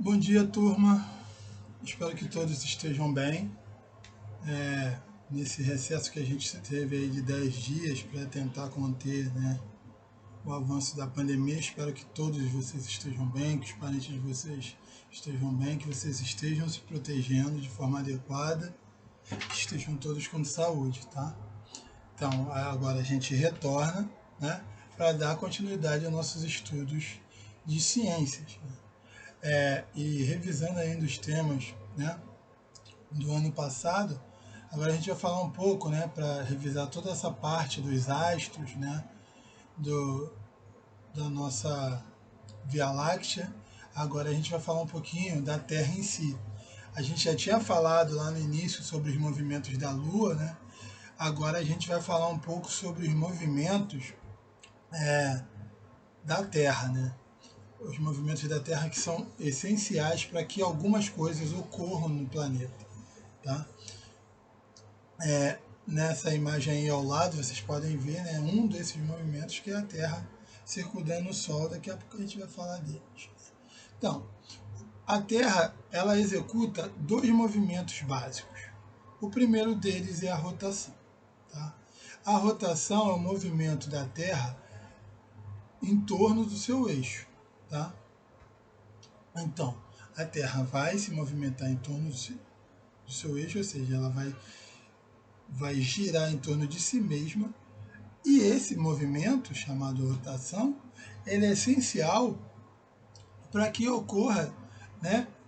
Bom dia, turma. Espero que todos estejam bem. Nesse recesso que a gente teve aí de 10 dias para tentar conter, o avanço da pandemia, espero que todos vocês estejam bem, que os parentes de vocês estejam bem, que vocês estejam se protegendo de forma adequada, que estejam todos com saúde, tá? Então, agora a gente retorna, para dar continuidade aos nossos estudos de ciências. E revisando ainda os temas, do ano passado, agora a gente vai falar um pouco, para revisar toda essa parte dos astros, da nossa Via Láctea. Agora a gente vai falar um pouquinho da Terra em si. A gente já tinha falado lá no início sobre os movimentos da Lua, Agora a gente vai falar um pouco sobre os movimentos da Terra, Os movimentos da Terra que são essenciais para que algumas coisas ocorram no planeta, tá? Nessa imagem aí ao lado, vocês podem ver, um desses movimentos, que é a Terra circundando o Sol. Daqui a pouco a gente vai falar deles. Então, a Terra, ela executa dois movimentos básicos. O primeiro deles é a rotação. Tá? A rotação é o movimento da Terra em torno do seu eixo. Tá? Então, a Terra vai se movimentar em torno do seu eixo, ou seja, ela vai girar em torno de si mesma. E esse movimento, chamado rotação, ele é essencial para que ocorra,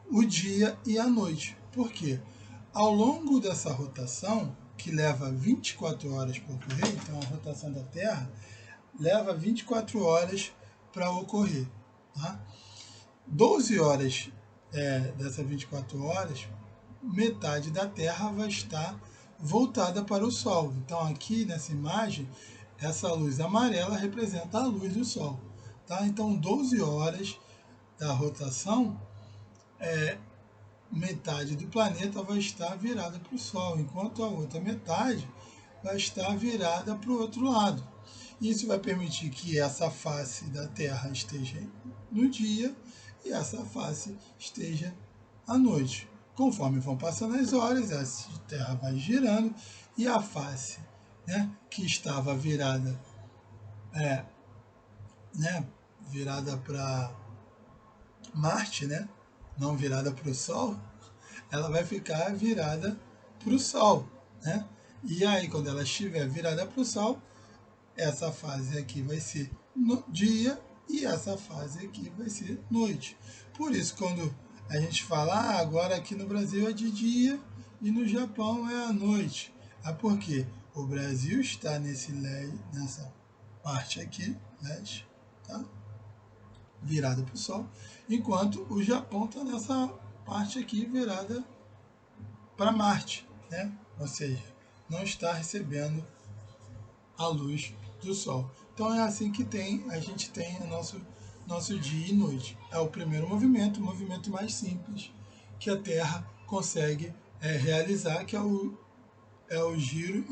o dia e a noite. Por quê? Ao longo dessa rotação, que leva 24 horas para ocorrer, então a rotação da Terra leva 24 horas para ocorrer. Tá? 12 horas dessas 24 horas, metade da Terra vai estar voltada para o Sol. Então aqui nessa imagem, essa luz amarela representa a luz do Sol. Tá? Então 12 horas da rotação, metade do planeta vai estar virada para o Sol, enquanto a outra metade vai estar virada para o outro lado. Isso vai permitir que essa face da Terra esteja no dia e essa face esteja à noite. Conforme vão passando as horas, a Terra vai girando e a face, que estava virada, virada para Marte, não virada para o Sol, ela vai ficar virada para o Sol. E aí, quando ela estiver virada para o Sol, essa fase aqui vai ser dia e essa fase aqui vai ser noite. Por isso, quando a gente fala, agora aqui no Brasil é de dia e no Japão é à noite. Por quê? O Brasil está nessa parte aqui, leste, tá? Virada para o Sol, enquanto o Japão está nessa parte aqui virada para Marte, Ou seja, não está recebendo a luz do Sol. Então é assim que a gente tem o nosso dia e noite. É o primeiro movimento, o movimento mais simples que a Terra consegue realizar, que é o giro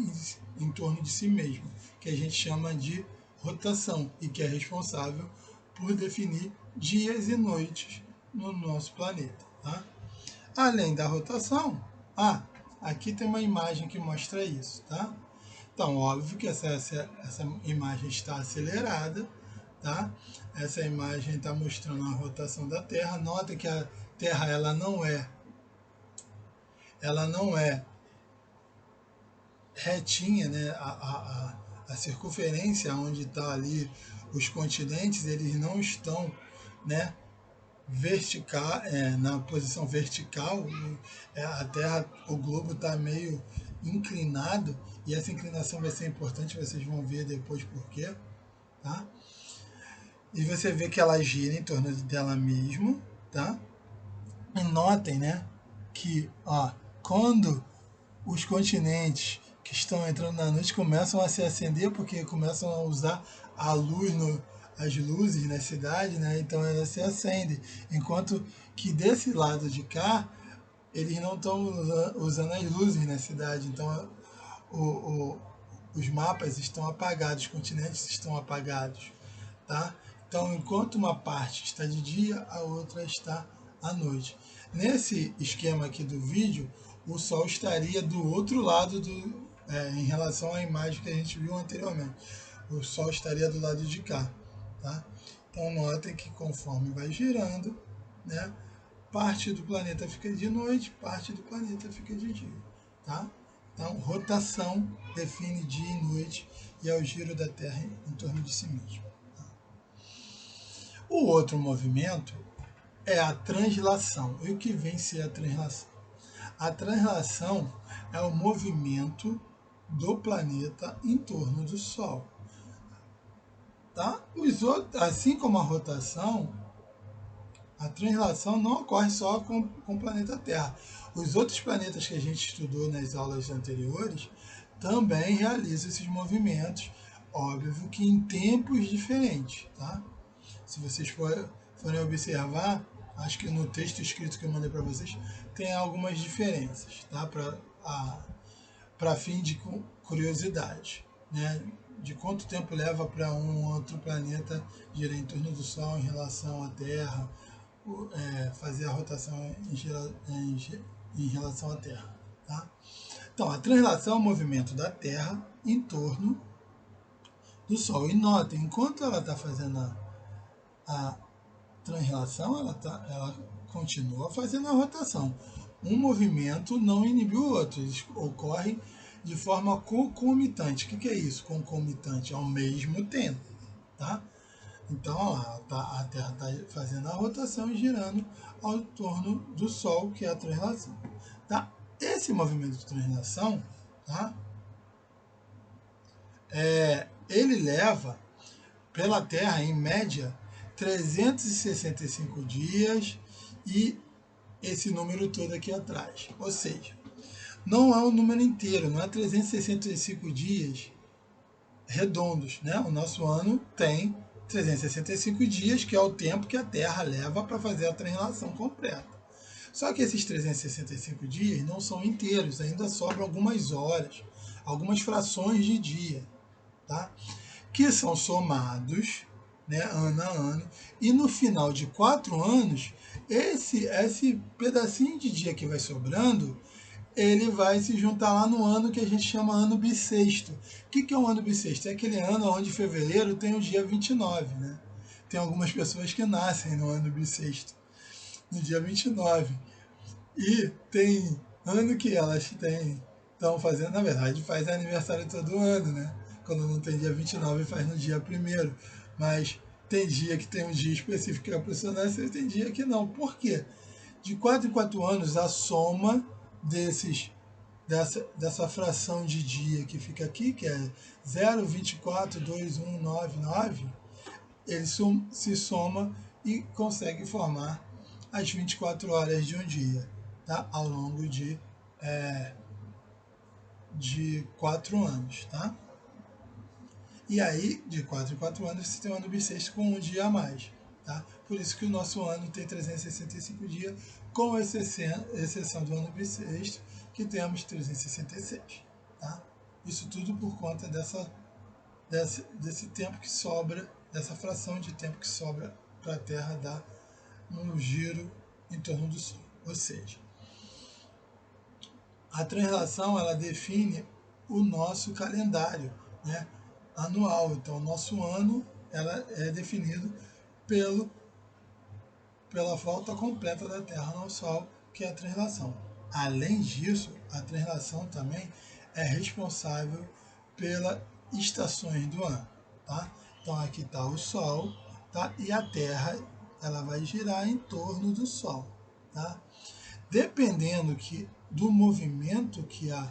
em torno de si mesmo, que a gente chama de rotação e que é responsável por definir dias e noites no nosso planeta. Tá? Além da rotação, aqui tem uma imagem que mostra isso, tá? Então, óbvio que essa imagem está acelerada, tá? Essa imagem está mostrando a rotação da Terra. Nota que a Terra ela não é retinha, a circunferência onde está ali os continentes, eles não estão, vertical, na posição vertical. A Terra, o globo está meio inclinado, e essa inclinação vai ser importante, vocês vão ver depois por quê. Tá? E você vê que ela gira em torno dela mesma. Tá? E notem, que quando os continentes que estão entrando na noite começam a se acender, porque começam a usar a luz, as luzes na cidade, então elas se acendem. Enquanto que desse lado de cá, eles não estão usando as luzes na cidade. Então os mapas estão apagados, os continentes estão apagados. Tá? Então, enquanto uma parte está de dia, a outra está à noite. Nesse esquema aqui do vídeo, o Sol estaria do outro lado em relação à imagem que a gente viu anteriormente. O Sol estaria do lado de cá. Tá? Então notem que conforme vai girando, né, parte do planeta fica de noite, parte do planeta fica de dia. Tá? Então, rotação define dia e noite e é o giro da Terra em torno de si mesmo. Tá? O outro movimento é a translação. E o que vem ser a translação? A translação é o movimento do planeta em torno do Sol. Tá? Assim como a rotação, a translação não ocorre só com o planeta Terra. Os outros planetas que a gente estudou nas aulas anteriores também realizam esses movimentos, óbvio que em tempos diferentes. Tá? Se vocês forem observar, acho que no texto escrito que eu mandei para vocês, tem algumas diferenças, tá? Para fim de curiosidade, né? De quanto tempo leva para um outro planeta girar em torno do Sol em relação à Terra, fazer a rotação em relação à Terra. Tá? Então, a translação é o movimento da Terra em torno do Sol. E notem, enquanto ela está fazendo a translação, ela continua fazendo a rotação. Um movimento não inibe o outro, eles ocorrem de forma concomitante. O que é isso? Concomitante, ao mesmo tempo. Tá? Então, olha lá, a Terra está fazendo a rotação e girando ao torno do Sol, que é a translação. Tá? Esse movimento de translação, tá? Ele leva pela Terra, em média, 365 dias e esse número todo aqui atrás. Ou seja, não é um número inteiro, não é 365 dias redondos, né? O nosso ano tem 365 dias, que é o tempo que a Terra leva para fazer a translação completa. Só que esses 365 dias não são inteiros, ainda sobram algumas horas, algumas frações de dia, tá? Que são somados, né, ano a ano, e no final de 4 anos, esse pedacinho de dia que vai sobrando, ele vai se juntar lá no ano que a gente chama ano bissexto. O que é um ano bissexto? É aquele ano onde fevereiro tem o dia 29, né? Tem algumas pessoas que nascem no ano bissexto, no dia 29. E tem ano que elas estão fazendo, na verdade, faz aniversário todo ano, né? Quando não tem dia 29, faz no dia 1º. Mas tem dia que tem um dia específico que a pessoa nasce e tem dia que não. Por quê? De 4 em 4 anos, a soma dessa fração de dia que fica aqui, que é 0,242199, ele se soma e consegue formar as 24 horas de um dia, tá? Ao longo de 4 anos. Tá? E aí, de 4 em 4 anos, você tem um ano bissexto com um dia a mais. Tá? Por isso que o nosso ano tem 365 dias, com exceção do ano bissexto, que temos 366. Tá? Isso tudo por conta desse tempo que sobra, dessa fração de tempo que sobra para a Terra dar um giro em torno do Sol. Ou seja, a translação ela define o nosso calendário, né, anual. Então, o nosso ano ela é definido pela volta completa da Terra ao Sol, que é a translação. Além disso, a translação também é responsável pelas estações do ano. Tá? Então, aqui está o Sol, tá? E a Terra ela vai girar em torno do Sol. Tá? Dependendo do movimento que a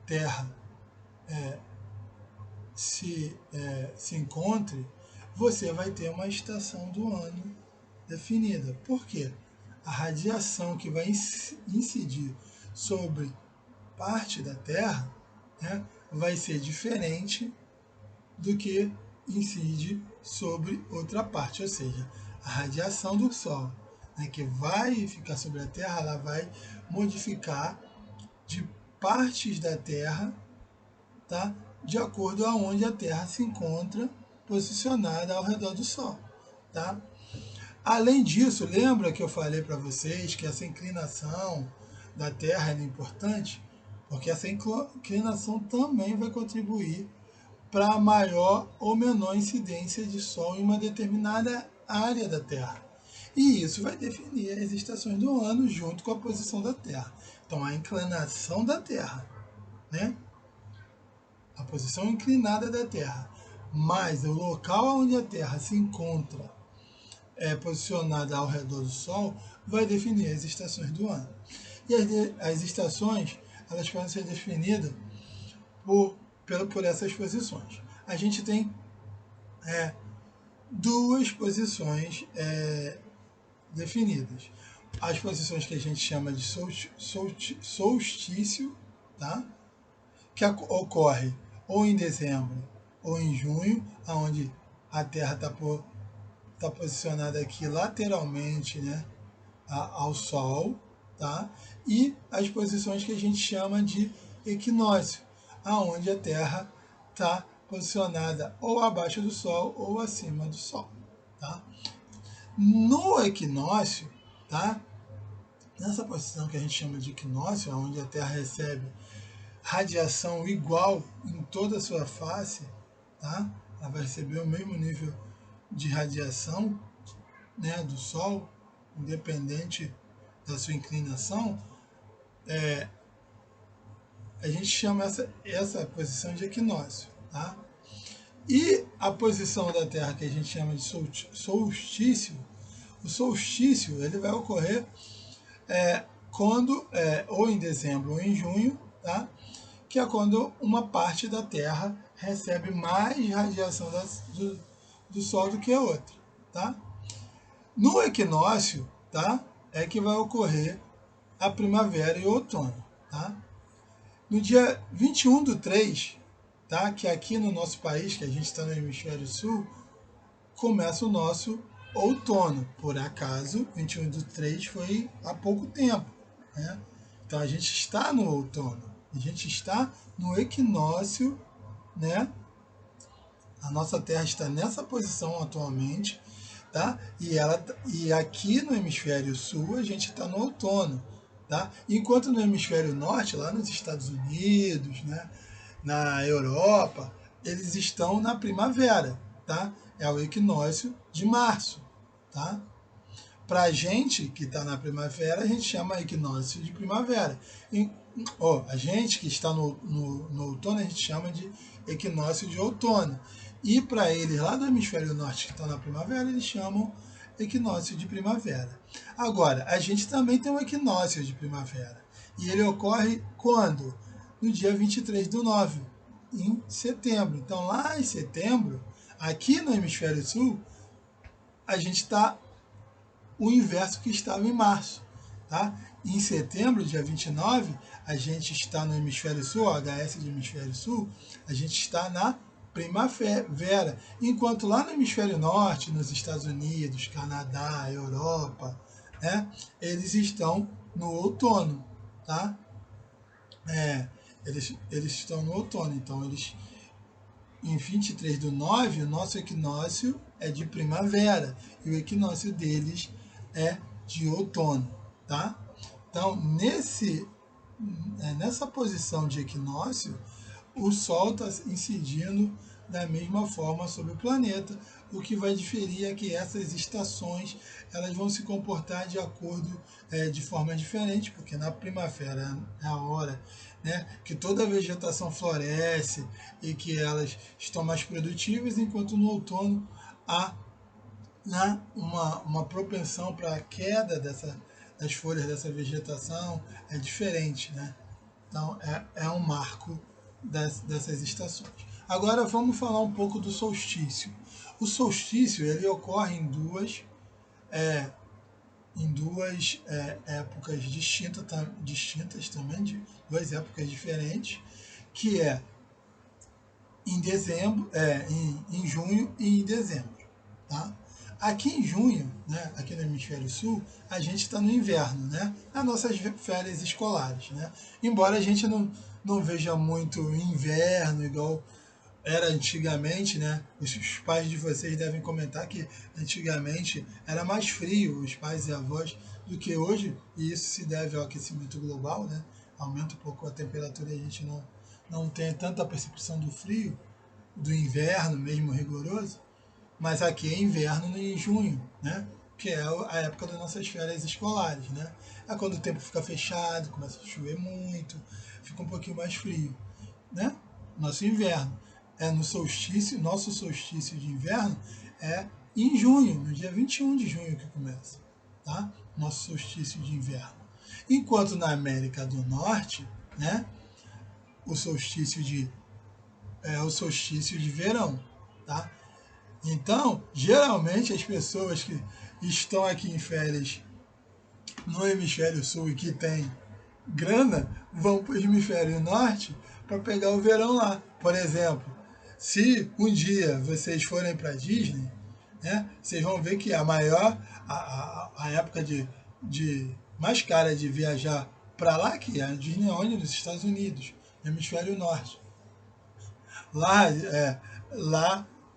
Terra se encontre, você vai ter uma estação do ano definida. Por quê? A radiação que vai incidir sobre parte da Terra, né, vai ser diferente do que incide sobre outra parte, ou seja, a radiação do Sol, né, que vai ficar sobre a Terra, ela vai modificar de partes da Terra, tá, de acordo a onde a Terra se encontra posicionada ao redor do Sol. Tá? Além disso, lembra que eu falei para vocês que essa inclinação da Terra é importante? Porque essa inclinação também vai contribuir para maior ou menor incidência de Sol em uma determinada área da Terra. E isso vai definir as estações do ano junto com a posição da Terra. Então, a inclinação da Terra, né? A posição inclinada da Terra, mais o local onde a Terra se encontra posicionada ao redor do Sol, vai definir as estações do ano. E as estações, elas podem ser definidas por essas posições. A gente tem duas posições definidas. As posições que a gente chama de solstício, tá? Que ocorre ou em dezembro ou em junho, onde a Terra está posicionada aqui lateralmente, né, ao Sol, tá? E as posições que a gente chama de equinócio, aonde a Terra está posicionada ou abaixo do Sol ou acima do Sol, tá? No equinócio, tá? Nessa posição que a gente chama de equinócio, onde a Terra recebe radiação igual em toda a sua face, tá? Ela vai receber o mesmo nível de radiação, né, do Sol, independente da sua inclinação. A gente chama essa posição de equinócio, tá? E a posição da Terra que a gente chama de solstício, o solstício ele vai ocorrer quando, ou em dezembro ou em junho, tá? Que é quando uma parte da Terra recebe mais radiação do Sol do que a outra, tá? No equinócio, tá? É que vai ocorrer a primavera e o outono, tá? No dia 21/3, tá? Que aqui no nosso país, que a gente está no hemisfério sul, começa o nosso outono. Por acaso, 21/3 foi há pouco tempo, né? Então a gente está no outono, a gente está no equinócio, né? A nossa Terra está nessa posição atualmente, tá? E aqui no hemisfério sul a gente está no outono, tá? Enquanto no hemisfério norte, lá nos Estados Unidos, né? Na Europa, eles estão na primavera, tá? É o equinócio de março, tá? Para a gente que está na primavera, a gente chama equinócio de primavera. A gente que está no outono, a gente chama de equinócio de outono. E para eles lá do hemisfério norte que estão na primavera, eles chamam equinócio de primavera. Agora, a gente também tem um equinócio de primavera. E ele ocorre quando? No dia 23/9, em setembro. Então, lá em setembro, aqui no hemisfério sul, a gente está o inverso que estava em março, tá? Em setembro, dia 29, a gente está no hemisfério sul, HS de hemisfério sul, a gente está na primavera, enquanto lá no hemisfério norte, nos Estados Unidos, Canadá, Europa, né, eles estão no outono, tá? Eles estão no outono, então eles em 23/9, o nosso equinócio é de primavera e o equinócio deles é de outono, tá? Então, nessa posição de equinócio, o Sol está incidindo da mesma forma sobre o planeta. O que vai diferir é que essas estações elas vão se comportar de acordo de forma diferente, porque na primavera é a hora, né, que toda a vegetação floresce e que elas estão mais produtivas, enquanto no outono há, né, uma propensão para a queda das folhas dessa vegetação é diferente, né? Então é um marco dessas estações. Agora vamos falar um pouco do solstício. O solstício ele ocorre em duas épocas distintas também, duas épocas diferentes, que é em dezembro, em junho e em dezembro, tá? Aqui em junho, né, aqui no hemisfério sul, a gente está no inverno, né? As nossas férias escolares, né? Embora a gente não veja muito inverno igual era antigamente, né? Os pais de vocês devem comentar que antigamente era mais frio, os pais e avós, do que hoje, e isso se deve ao aquecimento global, né? Aumenta um pouco a temperatura e a gente não tem tanta percepção do frio, do inverno mesmo rigoroso, mas aqui é inverno em junho, né? Que é a época das nossas férias escolares, né? É quando o tempo fica fechado, começa a chover muito, fica um pouquinho mais frio, né? Nosso inverno é no solstício, nosso solstício de inverno é em junho, no dia 21 de junho que começa, tá? Nosso solstício de inverno. Enquanto na América do Norte, né, o solstício de o solstício de verão, tá? Então, geralmente as pessoas que estão aqui em férias no hemisfério sul e que tem grana vão para o hemisfério norte para pegar o verão lá. Por exemplo, se um dia vocês forem para Disney, né, vocês vão ver que a época de mais cara de viajar para lá, que é a Disney onde nos Estados Unidos, no hemisfério norte. Lá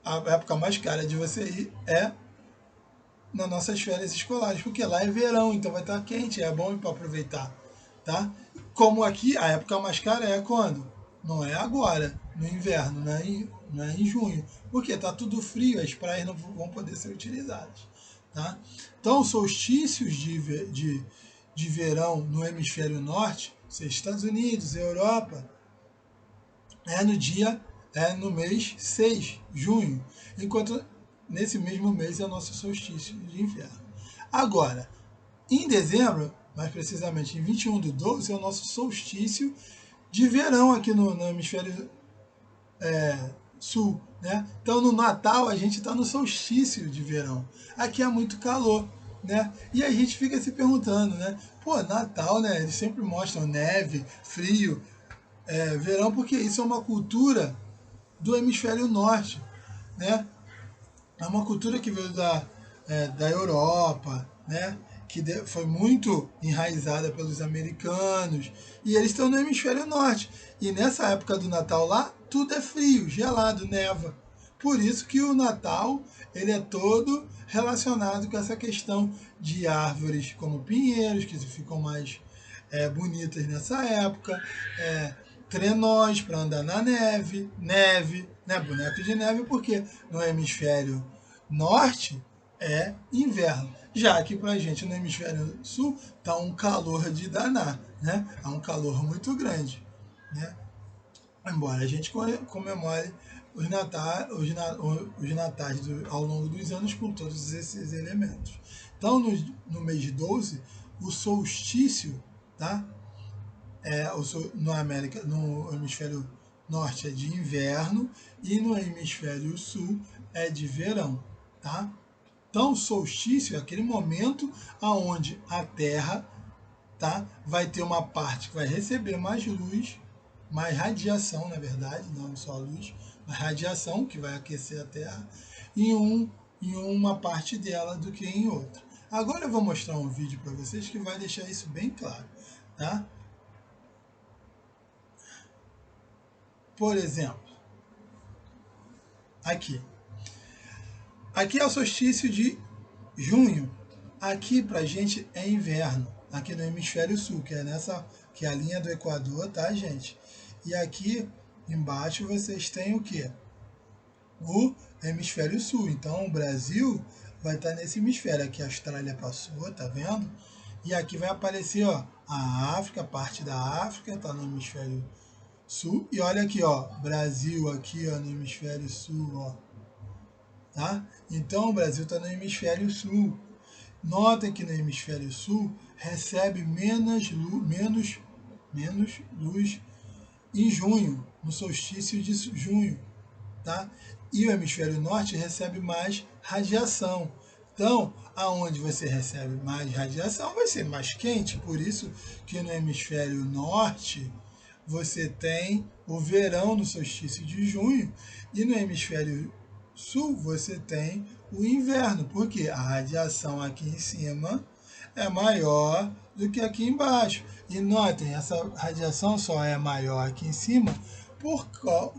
a época mais cara de você ir é nas nossas férias escolares, porque lá é verão, então vai estar quente, é bom para aproveitar, tá? Como aqui, a época mais cara é quando? Não é agora, no inverno, não é em junho, porque tá tudo frio, as praias não vão poder ser utilizadas, tá? Então, solstícios de verão no hemisfério norte, seja Estados Unidos, Europa, é no mês 6, junho, enquanto nesse mesmo mês é o nosso solstício de inverno. Agora, em dezembro, mais precisamente em 21/12, é o nosso solstício de verão aqui no hemisfério sul, né? Então no Natal a gente está no solstício de verão. Aqui é muito calor, né? E a gente fica se perguntando, né? Pô, Natal, né? Eles sempre mostram neve, frio, verão, porque isso é uma cultura do hemisfério norte, né? É uma cultura que veio da Europa, né? Que foi muito enraizada pelos americanos, e eles estão no hemisfério norte. E nessa época do Natal lá, tudo é frio, gelado, neva. Por isso que o Natal ele é todo relacionado com essa questão de árvores como pinheiros, que ficam mais bonitas nessa época, trenós para andar na neve, né, boneco de neve, porque no hemisfério norte é inverno. Já que para a gente no hemisfério sul tá um calor de danar, né? É um calor muito grande, né? Embora a gente comemore os natais ao longo dos anos com todos esses elementos. Então, no mês de 12, o solstício, tá? No hemisfério norte é de inverno e no hemisfério sul é de verão, tá? Então, o solstício é aquele momento aonde a Terra, tá, vai ter uma parte que vai receber mais luz, mais radiação, na verdade, não só luz, mas radiação que vai aquecer a Terra em uma parte dela do que em outra. Agora eu vou mostrar um vídeo para vocês que vai deixar isso bem claro, tá? Por exemplo, aqui. Aqui é o solstício de junho. Aqui pra gente é inverno, aqui no hemisfério sul, que é a linha do Equador, tá, gente? E aqui embaixo vocês têm o quê? O hemisfério sul. Então o Brasil vai estar nesse hemisfério. Aqui a Austrália passou, tá vendo? E aqui vai aparecer, ó, a África, parte da África, tá no hemisfério sul. E olha aqui, ó, Brasil aqui, ó, no hemisfério sul, ó. Tá? Então o Brasil está no hemisfério sul. Notem que no hemisfério sul recebe menos luz em junho, no solstício de junho. Tá? E o hemisfério norte recebe mais radiação. Então, aonde você recebe mais radiação vai ser mais quente, por isso que no hemisfério norte você tem o verão no solstício de junho e no hemisfério sul você tem o inverno, porque a radiação aqui em cima é maior do que aqui embaixo. E notem, essa radiação só é maior aqui em cima por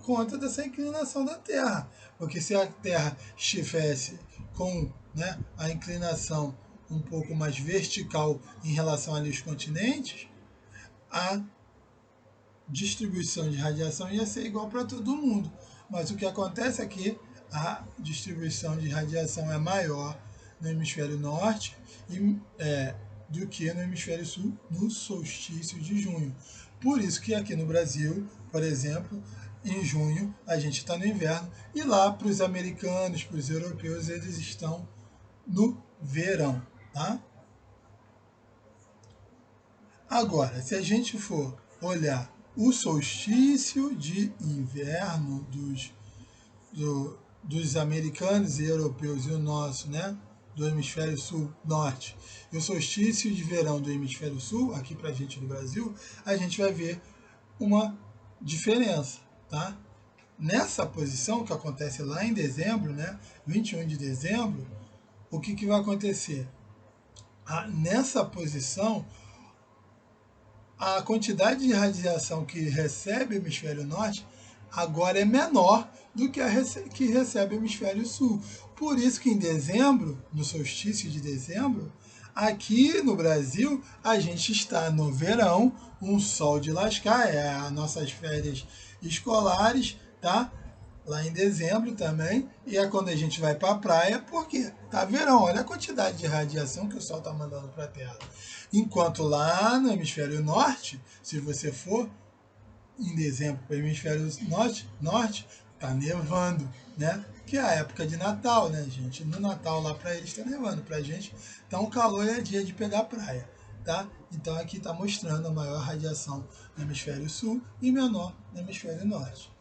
conta dessa inclinação da Terra. Porque se a Terra estivesse com, né, a inclinação um pouco mais vertical em relação ali aos continentes, a distribuição de radiação ia ser igual para todo mundo. Mas o que acontece é que a distribuição de radiação é maior no hemisfério norte do que no hemisfério sul no solstício de junho. Por isso que aqui no Brasil, por exemplo, em junho a gente está no inverno e lá para os americanos, para os europeus, eles estão no verão, tá? Agora, se a gente for olhar o solstício de inverno dos americanos e europeus e o nosso, né, do hemisfério sul-norte, e o solstício de verão do hemisfério sul, aqui para a gente no Brasil, a gente vai ver uma diferença, tá? Nessa posição que acontece lá em dezembro, né, 21 de dezembro, o que vai acontecer? Nessa posição, a quantidade de radiação que recebe o hemisfério norte agora é menor do que a que recebe o hemisfério sul. Por isso que em dezembro, no solstício de dezembro, aqui no Brasil, a gente está no verão, um sol de lascar, as nossas férias escolares, tá? Lá em dezembro também, e é quando a gente vai para a praia, porque tá verão, olha a quantidade de radiação que o Sol está mandando para a Terra. Enquanto lá no hemisfério norte, se você for em dezembro para o hemisfério norte, tá nevando, né? Que é a época de Natal, né, gente? No Natal lá para eles está nevando, para a gente tá um calor e é dia de pegar praia, tá? Então aqui está mostrando a maior radiação no hemisfério sul e menor no hemisfério norte.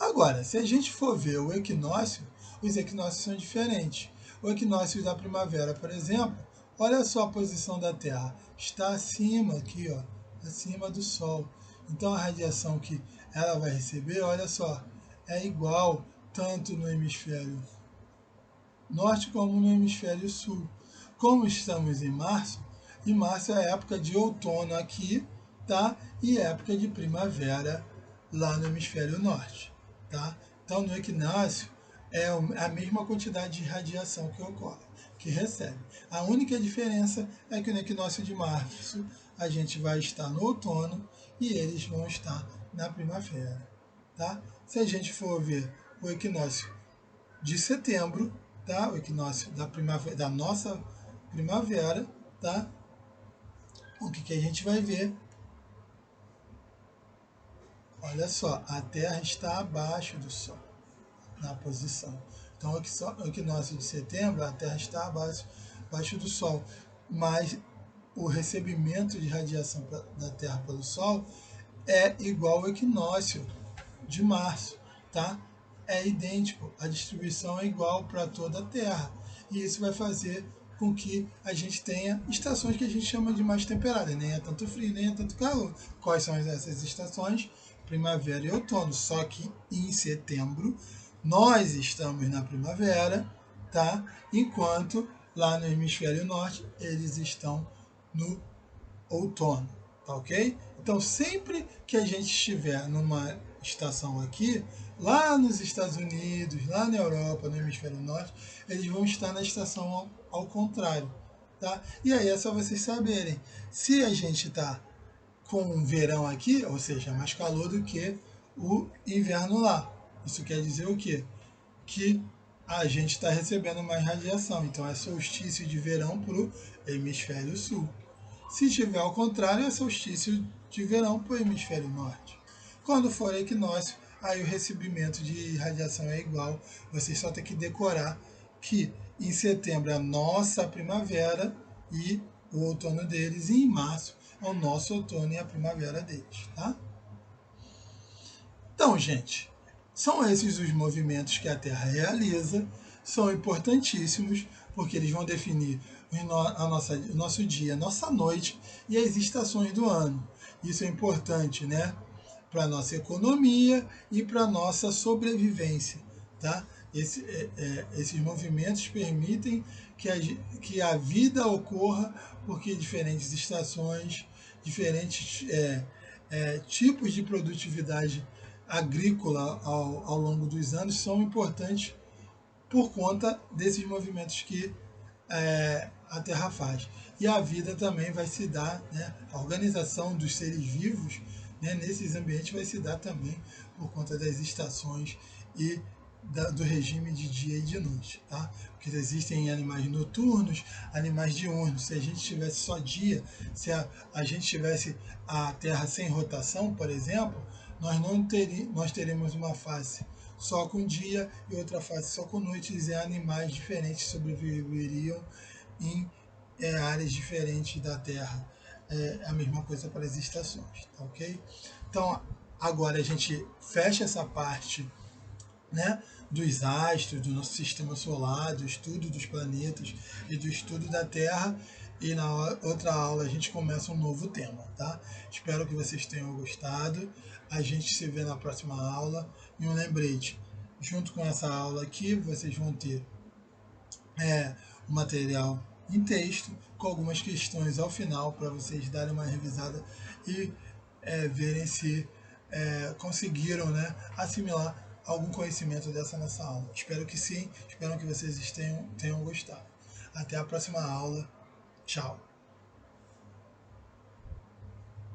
Agora, se a gente for ver o equinócio, os equinócios são diferentes. O equinócio da primavera, por exemplo, olha só a posição da Terra. Está acima aqui, ó, acima do Sol. Então a radiação que ela vai receber, olha só, é igual tanto no hemisfério norte como no hemisfério sul. Como estamos em março é época de outono aqui, tá? E época de primavera lá no hemisfério norte, tá? Então no equinócio é a mesma quantidade de radiação que ocorre, que recebe. A única diferença é que no equinócio de março a gente vai estar no outono e eles vão estar na primavera, tá? Se a gente for ver o equinócio de setembro, tá? O equinócio da primavera, da nossa primavera, tá? O que a gente vai ver? Olha só, a Terra está abaixo do Sol, na posição. Então, o equinócio de setembro, a Terra está abaixo do Sol, mas o recebimento de radiação da Terra pelo Sol é igual ao equinócio de março, tá? É idêntico, a distribuição é igual para toda a Terra. E isso vai fazer com que a gente tenha estações que a gente chama de mais temperadas, nem é tanto frio, nem é tanto calor. Quais são essas estações? Primavera e outono. Só que em setembro nós estamos na primavera, tá? Enquanto lá no hemisfério norte eles estão no outono, tá ok? Então sempre que a gente estiver numa estação aqui, lá nos Estados Unidos, lá na Europa, no hemisfério norte, eles vão estar na estação ao contrário, tá? E aí é só vocês saberem, se a gente está com um verão aqui, ou seja, mais calor do que o inverno lá. Isso quer dizer o quê? Que a gente está recebendo mais radiação, então é solstício de verão para o hemisfério sul. Se tiver ao contrário, é solstício de verão para o hemisfério norte. Quando for equinócio, aí o recebimento de radiação é igual. Você só tem que decorar que em setembro é a nossa primavera e o outono deles, e em março é o nosso outono e a primavera deles, tá? Então, gente, são esses os movimentos que a Terra realiza, são importantíssimos, porque eles vão definir o nosso dia, a nossa noite e as estações do ano. Isso é importante, né? Para a nossa economia e para a nossa sobrevivência, tá? Esses movimentos permitem que a vida ocorra, porque diferentes estações, diferentes tipos de produtividade agrícola ao longo dos anos são importantes por conta desses movimentos que a Terra faz. E a vida também vai se dar, né, a organização dos seres vivos, né, nesses ambientes vai se dar também por conta das estações e do regime de dia e de noite. Tá? Porque existem animais noturnos, animais diurnos. Se a gente tivesse só dia, se a gente tivesse a Terra sem rotação, por exemplo, nós teríamos uma face só com dia e outra face só com noite, e animais diferentes sobreviveriam em áreas diferentes da Terra. É a mesma coisa para as estações, tá ok? Então, agora a gente fecha essa parte, né, dos astros, do nosso sistema solar, do estudo dos planetas e do estudo da Terra. E na outra aula a gente começa um novo tema, tá? Espero que vocês tenham gostado. A gente se vê na próxima aula. E um lembrete, junto com essa aula aqui, vocês vão ter um material em texto, com algumas questões ao final, para vocês darem uma revisada e verem se conseguiram, né, assimilar algum conhecimento dessa nossa aula. Espero que sim, espero que vocês tenham gostado. Até a próxima aula. Tchau.